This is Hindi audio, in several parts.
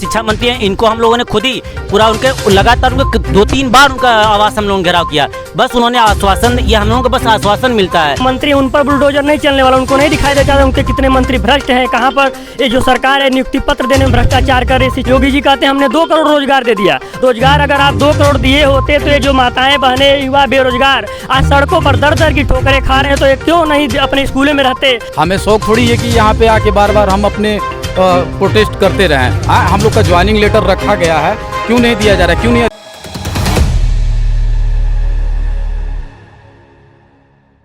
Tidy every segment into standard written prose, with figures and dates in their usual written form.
शिक्षा मंत्री हैं, इनको हम लोगों ने खुद ही पूरा उनके लगातार उनके 2-3 बार उनका आवास हम लोगों ने घेराव किया। बस उन्होंने आश्वासन, ये हम लोगों को बस आश्वासन मिलता है। मंत्री उन पर बुलडोजर नहीं चलने वाला, उनको नहीं दिखाई देता उनके कितने मंत्री भ्रष्ट हैं, कहाँ पर ये जो सरकार है नियुक्ति पत्र देने में भ्रष्टाचार कर रही। योगी जी कहते हैं हमने 2 करोड़ रोजगार दे दिया। रोजगार अगर आप 2 करोड़ दिए होते तो ये जो माताएं बहनें युवा बेरोजगार आज सड़कों पर दर दर की ठोकरें खा रहे हैं, तो ये क्यों नहीं अपने स्कूलों में रहते। हमें शौक थोड़ी है कि यहाँ पे आके बार बार हम अपने प्रोटेस्ट करते रहें। हम लोग का ज्वाइनिंग लेटर रखा गया है, क्यों नहीं दिया जा रहा है, क्यों नहीं।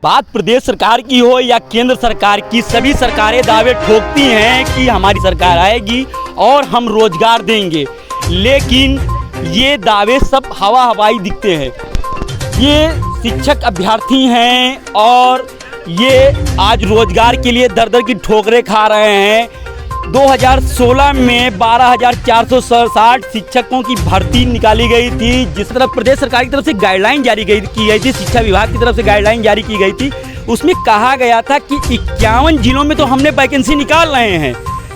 बात प्रदेश सरकार की हो या केंद्र सरकार की, सभी सरकारें दावे ठोकती हैं कि हमारी सरकार आएगी और हम रोजगार देंगे, लेकिन ये दावे सब हवाई दिखते हैं। ये शिक्षक अभ्यर्थी हैं और ये आज रोजगार के लिए दर दर की ठोकरें खा रहे हैं। 2016 में 12,460 शिक्षकों की भर्ती निकाली गई थी, जिस तरफ प्रदेश सरकार की तरफ से गाइडलाइन जारी की गई थी, शिक्षा विभाग की तरफ से गाइडलाइन जारी की गई थी। उसमें कहा गया था कि 51 जिलों में तो हमने वैकेंसी निकाल रहे हैं,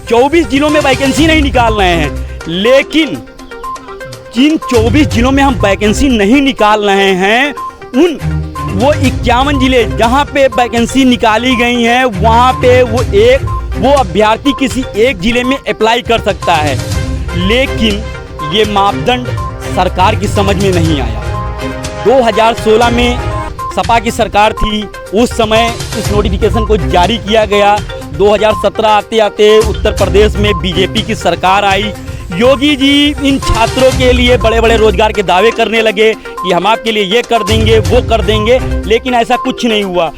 24 जिलों में वैकेंसी नहीं निकाल रहे हैं। लेकिन जिन 24 जिलों में हम वैकेंसी नहीं निकाल रहे हैं, उन वो 51 जिले जहाँ पे वैकेंसी निकाली गई हैं, वहाँ पे वो अभ्यर्थी किसी एक जिले में अप्लाई कर सकता है। लेकिन ये मापदंड सरकार की समझ में नहीं आया। 2016 में सपा की सरकार थी, उस समय इस नोटिफिकेशन को जारी किया गया। 2017 आते आते उत्तर प्रदेश में बीजेपी की सरकार आई। योगी जी इन छात्रों के लिए बड़े बड़े रोजगार के दावे करने लगे कि हम आपके लिए ये कर देंगे, वो कर देंगे, लेकिन ऐसा कुछ नहीं हुआ।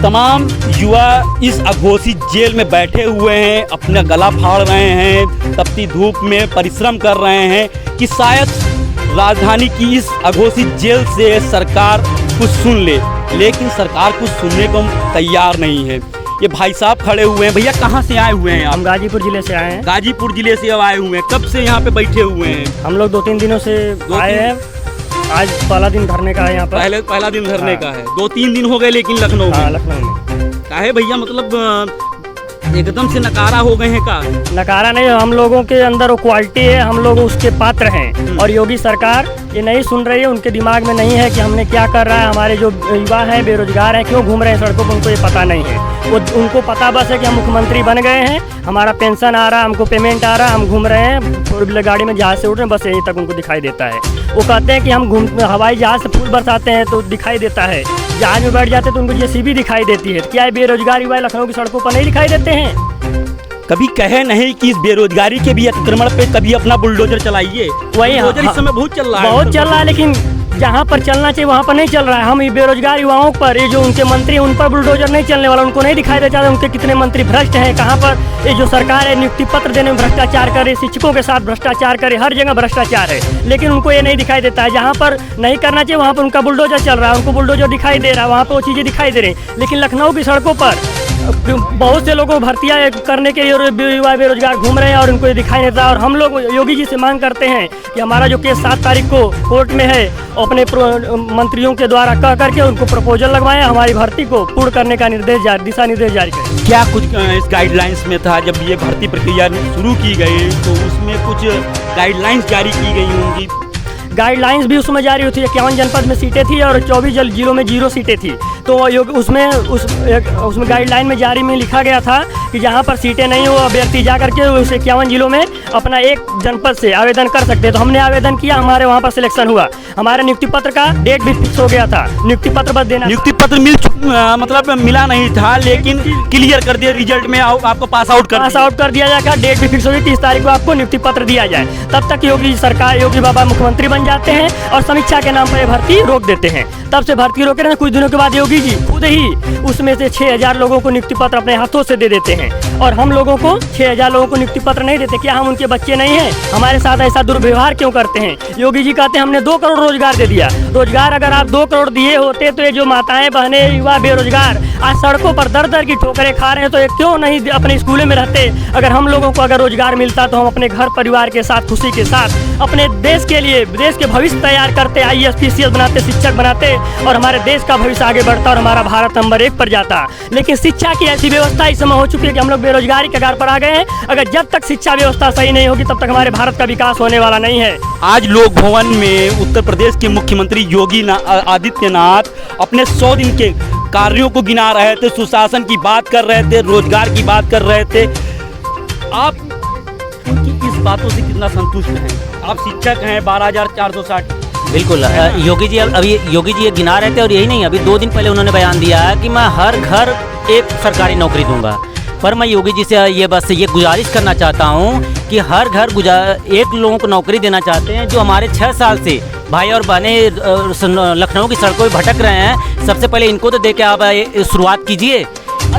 तमाम युवा इस अघोषित जेल में बैठे हुए हैं, अपना गला फाड़ रहे हैं, तपती धूप में परिश्रम कर रहे हैं कि शायद राजधानी की इस अघोषित जेल से सरकार कुछ सुन ले, लेकिन सरकार कुछ सुनने को तैयार नहीं है। ये भाई साहब खड़े हुए हैं। भैया कहाँ से आए हुए हैं आप? हम गाजीपुर जिले से आए हैं। गाजीपुर जिले से आए हुए हैं। कब से यहाँ पे बैठे हुए हैं? हम लोग 2-3 दिनों से आए हैं। आज पहला दिन धरने का है यहाँ पर। पहला दिन धरने का है। 2-3 दिन हो गए, लेकिन लखनऊ में। लखनऊ में काहे भैया, मतलब एकदम से नकारा हो गए हैं का? नकारा नहीं, हम लोगों के अंदर वो क्वालिटी है, हम लोग उसके पात्र हैं। और योगी सरकार ये नहीं सुन रही है, उनके दिमाग में नहीं है कि हमने क्या कर रहा है। हमारे जो युवा हैं बेरोजगार हैं, क्यों घूम रहे हैं सड़कों पर, उनको ये पता नहीं है। उनको पता बस है कि हम मुख्यमंत्री बन गए हैं, हमारा पेंशन आ रहा है, हमको पेमेंट आ रहा है, हम घूम रहे हैं, 4 व्हीलर गाड़ी में जहाज से उड़ रहे हैं, बस यही तक उनको दिखाई देता है। वो कहते हैं कि हम हवाई जहाज से फूल बरसाते हैं तो दिखाई देता है, जहाज में बैठ जाते हैं तो उनको जेसीबी दिखाई देती है। क्या बेरोजगार युवा लखनऊ की सड़कों पर नहीं दिखाई देते हैं? कभी कहे नहीं कि इस बेरोजगारी के भी अतिक्रमण पे कभी अपना बुलडोजर चलाइए। वही बुलडोजर इस समय बहुत चल रहा है, बहुत चल रहा है, लेकिन जहाँ पर चलना चाहिए वहाँ पर नहीं चल रहा है। हम बेरोजगार युवाओं पर, ये जो उनके मंत्री उन पर बुलडोजर नहीं चलने वाला, उनको नहीं दिखाई देता उनके कितने मंत्री भ्रष्ट हैं, कहाँ पर ये जो सरकार है नियुक्ति पत्र देने में भ्रष्टाचार करे, शिक्षकों के साथ भ्रष्टाचार करे, हर जगह भ्रष्टाचार है, लेकिन उनको ये नहीं दिखाई देता है। जहाँ पर नहीं करना चाहिए वहाँ पर उनका बुलडोजर चल रहा है, उनको बुलडोजर दिखाई दे रहा है, वहाँ पर वो चीज़ें दिखाई दे रही। लेकिन लखनऊ की सड़कों पर बहुत से लोगों को भर्तियाँ करने के लिए युवा बेरोजगार घूम रहे हैं और उनको ये दिखाई नहीं देता। और हम लोग योगी जी से मांग करते हैं कि हमारा जो केस 7 तारीख को कोर्ट में है, अपने मंत्रियों के द्वारा कह करके उनको प्रपोजल लगवाएं, हमारी भर्ती को पूर्ण करने का दिशा निर्देश जारी करें। क्या कुछ इस गाइडलाइंस में था? जब ये भर्ती प्रक्रिया शुरू की गई तो उसमें कुछ गाइडलाइंस जारी की गई होंगी? गाइडलाइंस भी उसमें जारी होती है। 51 जनपद में सीटें थी और 24 जिलों में 0 सीटें थी। तो उसमें गाइडलाइन में जारी में लिखा गया था कि जहाँ पर सीटें नहीं हो, अभ्यर्थी जा करके उस 51 जिलों में अपना एक जनपद से आवेदन कर सकते हैं। तो हमने आवेदन किया, हमारे वहाँ पर सिलेक्शन हुआ, हमारे नियुक्ति पत्र का डेट भी फिक्स हो गया था, नियुक्ति पत्र बस देना। नियुक्ति पत्र मतलब मिला नहीं था, लेकिन क्लियर कर दिया, रिजल्ट में आपको पास आउट कर दिया जाएगा। डेट भी फिक्स होगी, 30 तारीख को आपको नियुक्ति पत्र दिया जाए। तब तक योगी सरकार, योगी बाबा मुख्यमंत्री बन जाते हैं और समीक्षा के नाम पर भर्ती रोक देते हैं। तब से भर्ती रोके रहे। कुछ दिनों के बाद योगी जी खुद ही उसमें से 6000 लोगों को नियुक्ति पत्र अपने हाथों से दे देते हैं और हम लोगों को 6000 लोगों को नियुक्ति पत्र नहीं देते। क्या हम उनके बच्चे नहीं हैं? हमारे साथ ऐसा दुर्व्यवहार क्यों करते हैं? योगी जी कहते हैं हमने 2 करोड़ रोजगार दे दिया। रोजगार अगर आप 2 करोड़ दिए होते तो ये जो माताएं बहनें युवा बेरोजगार आज सड़कों पर दर दर की ठोकरें खा रहे हैं, तो ये क्यों नहीं अपने स्कूलों में रहते? अगर हम लोगों को अगर रोजगार मिलता तो हम अपने घर परिवार के साथ खुशी के साथ अपने देश के लिए, देश के भविष्य तैयार करते, IAS PCS बनाते, शिक्षक बनाते, और हमारे देश का भविष्य आगे बढ़ता और हमारा भारत नंबर 1 पर जाता। लेकिन शिक्षा की ऐसी व्यवस्था इस समय हो चुकी है कि हम लोग बेरोजगारी के कगार पर आ गए हैं। अगर जब तक शिक्षा व्यवस्था सही नहीं होगी तब तक हमारे भारत का विकास होने वाला नहीं है। आज लोक भवन में उत्तर प्रदेश के मुख्यमंत्री योगी आदित्यनाथ अपने 100 दिन के कार्यों को गिना रहे थे, सुशासन की बात कर रहे थे, रोजगार की बात कर रहे थे। आप उनकी इस बातों से कितना संतुष्ट हैं? आप शिक्षक हैं, 12,460। बिल्कुल योगी जी अभी योगी जी ये गिना रहे थे और यही नहीं, अभी 2 दिन पहले उन्होंने बयान दिया है कि मैं हर घर एक सरकारी नौकरी दूंगा। पर मैं योगी जी से ये बस ये गुजारिश करना चाहता हूँ कि हर घर एक लोगों को नौकरी देना चाहते हैं जो हमारे 6 साल से भाई और बहनें लखनऊ की सड़कों पर भटक रहे हैं। सबसे पहले इनको तो दे के आप शुरुआत कीजिए।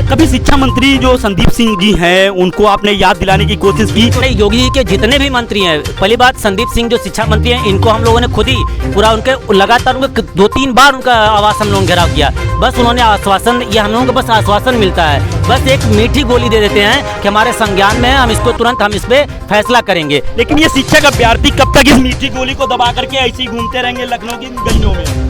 कभी शिक्षा मंत्री जो संदीप सिंह जी हैं उनको आपने याद दिलाने की कोशिश की? नहीं, योगी जी के जितने भी मंत्री हैं, पहली बात संदीप सिंह जो शिक्षा मंत्री हैं, इनको हम लोगों ने खुद ही पूरा उनके लगातार उनके 2-3 बार उनका आवास हम लोगों ने घेराव किया। बस उन्होंने आश्वासन, ये हम लोगों को बस आश्वासन मिलता है, बस एक मीठी गोली दे देते हैं कि हमारे संज्ञान में है, हम इसको तुरंत हम इस पर फैसला करेंगे। लेकिन ये शिक्षक अभ्यर्थी कब तक इस मीठी गोली को दबा करके ऐसे ही घूमते रहेंगे लखनऊ की गलियों में?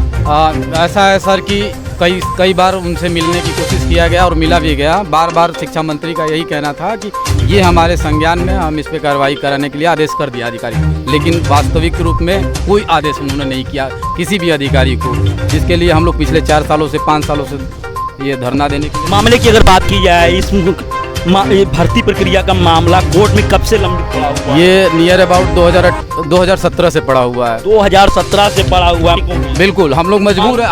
ऐसा है सर कि कई बार उनसे मिलने की कोशिश किया गया और मिला भी गया। बार बार शिक्षा मंत्री का यही कहना था कि ये हमारे संज्ञान में, हम इस पे कार्रवाई कराने के लिए आदेश कर दिया अधिकारी, लेकिन वास्तविक रूप में कोई आदेश उन्होंने नहीं किया किसी भी अधिकारी को, जिसके लिए हम लोग पिछले 4 सालों से 5 सालों से ये धरना देने के मामले की अगर बात की जाए, इस भर्ती प्रक्रिया का मामला कोर्ट में कब से लंबित पड़ा हुआ है? ये नियर अबाउट 2017 से पड़ा हुआ है। 2017 से पड़ा हुआ है। बिल्कुल, हम लोग मजबूर है,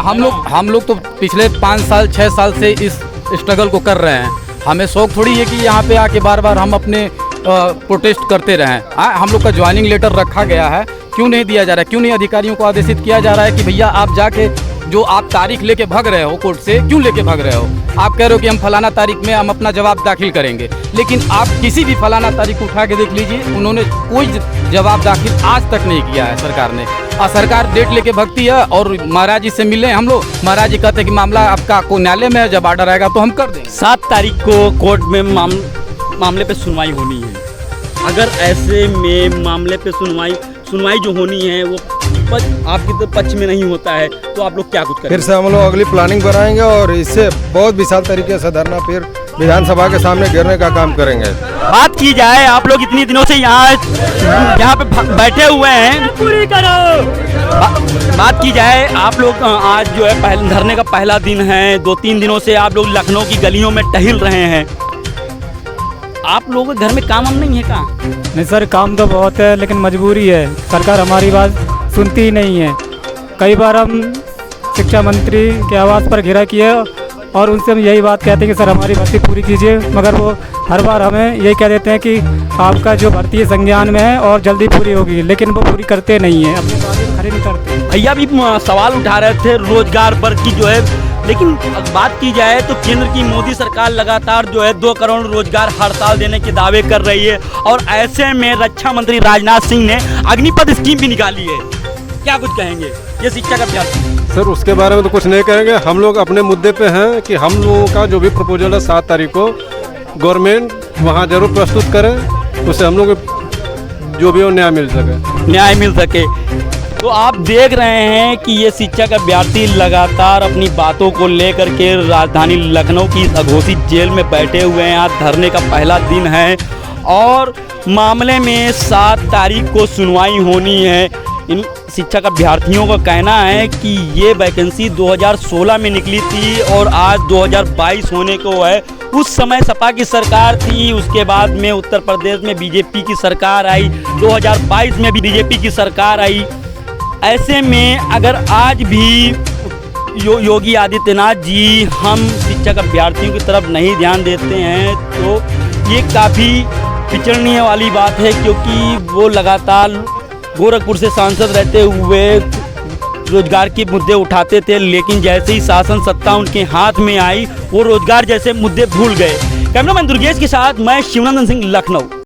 हम लोग तो पिछले 5 साल 6 साल से इस स्ट्रगल को कर रहे हैं। हमें शौक थोड़ी है कि यहाँ पे आके बार बार हम अपने प्रोटेस्ट करते रहें। हम लोग का ज्वाइनिंग लेटर रखा गया है, क्यों नहीं दिया जा रहा है? क्यों नहीं अधिकारियों को आदेशित किया जा रहा है कि भैया आप जाके जो आप तारीख लेके भाग रहे हो कोर्ट से, क्यों लेके भाग रहे हो? आप कह रहे हो कि हम फलाना तारीख में हम अपना जवाब दाखिल करेंगे, लेकिन आप किसी भी फलाना तारीख उठा के देख लीजिए, उन्होंने कोई जवाब दाखिल आज तक नहीं किया है सरकार ने। और सरकार डेट लेके भगती है और महाराज जी से मिले हम लोग, महाराज जी कहते हैं कि मामला आपका को न्यायालय में है, जब ऑर्डर आएगा तो हम कर देंगे। 7 तारीख को कोर्ट में मामले पे सुनवाई होनी है। अगर ऐसे में मामले पे सुनवाई जो होनी है वो आपकी तो पक्ष में नहीं होता है, तो आप लोग क्या कुछ करेंगे? फिर से हम लोग अगली प्लानिंग बनाएंगे और इससे बहुत विशाल तरीके से धरना फिर विधानसभा के सामने घेरने का काम करेंगे। बात की जाए, आप लोग इतनी दिनों से यहाँ पे बैठे हुए हैं, पूरी करो। बात की जाए, आप लोग आज जो है धरने का पहला दिन है, 2-3 दिनों से आप लोग लखनऊ की गलियों में टहल रहे हैं। आप लोगों के घर में काम नहीं है क्या? नहीं सर, काम तो बहुत है, लेकिन मजबूरी है, सरकार हमारी बात सुनती ही नहीं है। कई बार हम शिक्षा मंत्री के आवास पर घेरा किए और उनसे हम यही बात कहते हैं कि सर हमारी भर्ती पूरी कीजिए, मगर वो हर बार हमें यही कह देते हैं कि आपका जो भर्ती है संज्ञान में है और जल्दी पूरी होगी, लेकिन वो पूरी करते नहीं है, अपने वादे खड़े नहीं करते। भैया भी सवाल उठा रहे थे रोजगार पर की जो है, लेकिन बात की जाए तो केंद्र की मोदी सरकार लगातार जो है 2 करोड़ रोजगार हर साल देने के दावे कर रही है, और ऐसे में रक्षा मंत्री राजनाथ सिंह ने अग्निपथ स्कीम भी निकाली है। क्या कुछ कहेंगे ये शिक्षा का अभ्यर्थी? सर उसके बारे में तो कुछ नहीं कहेंगे, हम लोग अपने मुद्दे पे हैं कि हम लोगों का जो भी प्रपोजल है 7 तारीख को गवर्नमेंट वहाँ जरूर प्रस्तुत करे, उससे हम लोग जो भी हो न्याय मिल सके। तो आप देख रहे हैं कि ये शिक्षक अभ्यर्थी लगातार अपनी बातों को लेकर के राजधानी लखनऊ की अघोषित जेल में बैठे हुए हैं। आज धरने का पहला दिन है और मामले में 7 तारीख को सुनवाई होनी है। इन शिक्षक अभ्यर्थियों का कहना है कि ये वैकेंसी 2016 में निकली थी और आज 2022 होने को है। उस समय सपा की सरकार थी, उसके बाद में उत्तर प्रदेश में बीजेपी की सरकार आई, 2022 में भी बीजेपी की सरकार आई। ऐसे में अगर आज भी योगी आदित्यनाथ जी हम शिक्षक अभ्यर्थियों की तरफ नहीं ध्यान देते हैं तो ये काफ़ी विचरणीय वाली बात है, क्योंकि वो लगातार गोरखपुर से सांसद रहते हुए रोजगार के मुद्दे उठाते थे, लेकिन जैसे ही शासन सत्ता उनके हाथ में आई वो रोजगार जैसे मुद्दे भूल गए। कैमरामैन दुर्गेश के साथ मैं शिवनंदन सिंह, लखनऊ।